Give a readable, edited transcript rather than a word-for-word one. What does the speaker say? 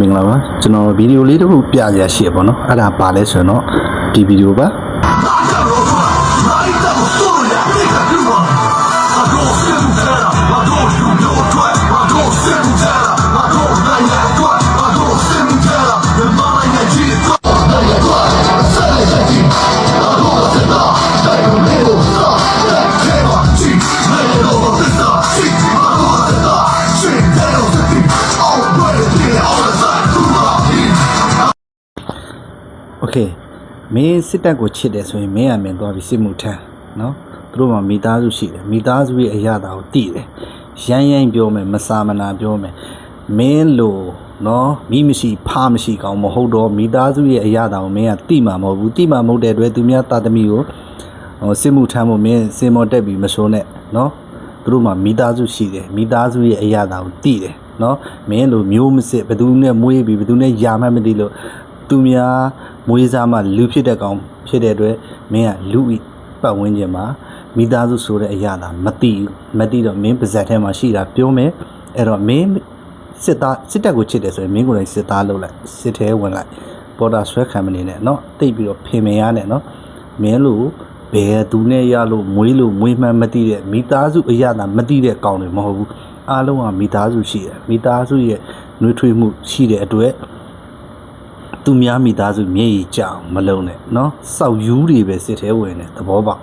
မင်္ဂလာပါကျွန်တော်ဗီဒီယိုလေးတစ်ခုပြရရှိရပါတော့အဲ့ဒါပါလဲဆိုတော့ဒီဗီဒီယိုပါโอเคမင်းစစ်တပ်ကိုချစ်တယ်ဆိုရင်မင်းကမင်းသွားပြီးစစ်မှုထမ်းเนาะသူတို့မှမိသားစုရှိတယ်မိသားစုရဲ့အရာတာကိုတည်တယ်ရိုင်းပြောမယ်မစာမနာပြောမယ်မင်းလို့เนาะမိမရှိဖားမရှိကောင်းမဟုတ်တော့မိသားစုရဲ့အရာတာကိုမင်းကတိမှာမဟုတ်ဘူးတိမှာမဟုတ်တဲ့အတွက်သူများတာသမီကိုစစ်မှုထမ်းဖို့မင်းစင်မော်တက်ပြီးမဆိုးနဲ့เนาะသူတို့မှမိသားစုရှိတယ်မိသားစုရဲ့အရာတာကိုတည်တယ်เนาะမင်းလို့မျိုးမစစ်ဘယ်သူနဲ့မွေးပြီးဘယ်သူနဲ့ယာမှမသိလို့သူများမွေးစားမှလူဖြစ်တဲ့ကောင်ဖြစ်တဲ့အတွက်မင်းကလူပတ်ဝန်းကျင်မှာမိသားစုဆိုတဲ့အရာသာမသိတော့မင်းပါဇက်ထဲမှာရှိတာပြောမယ်အဲ့တော့မင်းစစ်တပ်ကိုချစ်တယ်ဆိုရင်မင်းကိုယ်တိုင်စစ်သားလုပ်လိုက်စစ်ထဲဝင်လိုက်ပေါ်တာဆွဲခံမနေနဲ့เนาะတိတ်ပြီးတော့ဖင်မရနဲ့เนาะမင်းလို့ဘယ်သူနဲ့ရလို့မွေးမှန်းမသိတဲ့မိသားစုအရာသာမသိတဲ့ကောင်တွေမဟုတ်ဘူးအားလုံးကမိသားစုရှိတယ်မိသားစုရဲ့နှွေးထွေးမှုရှိတဲ့အတွက်သူများမိသားစုမျက်ရည်ကြအောင်မလုံးနဲ့เนาะစောက်ယူတွေပဲစစ်သေးဝင်တယ်သဘောပေါက်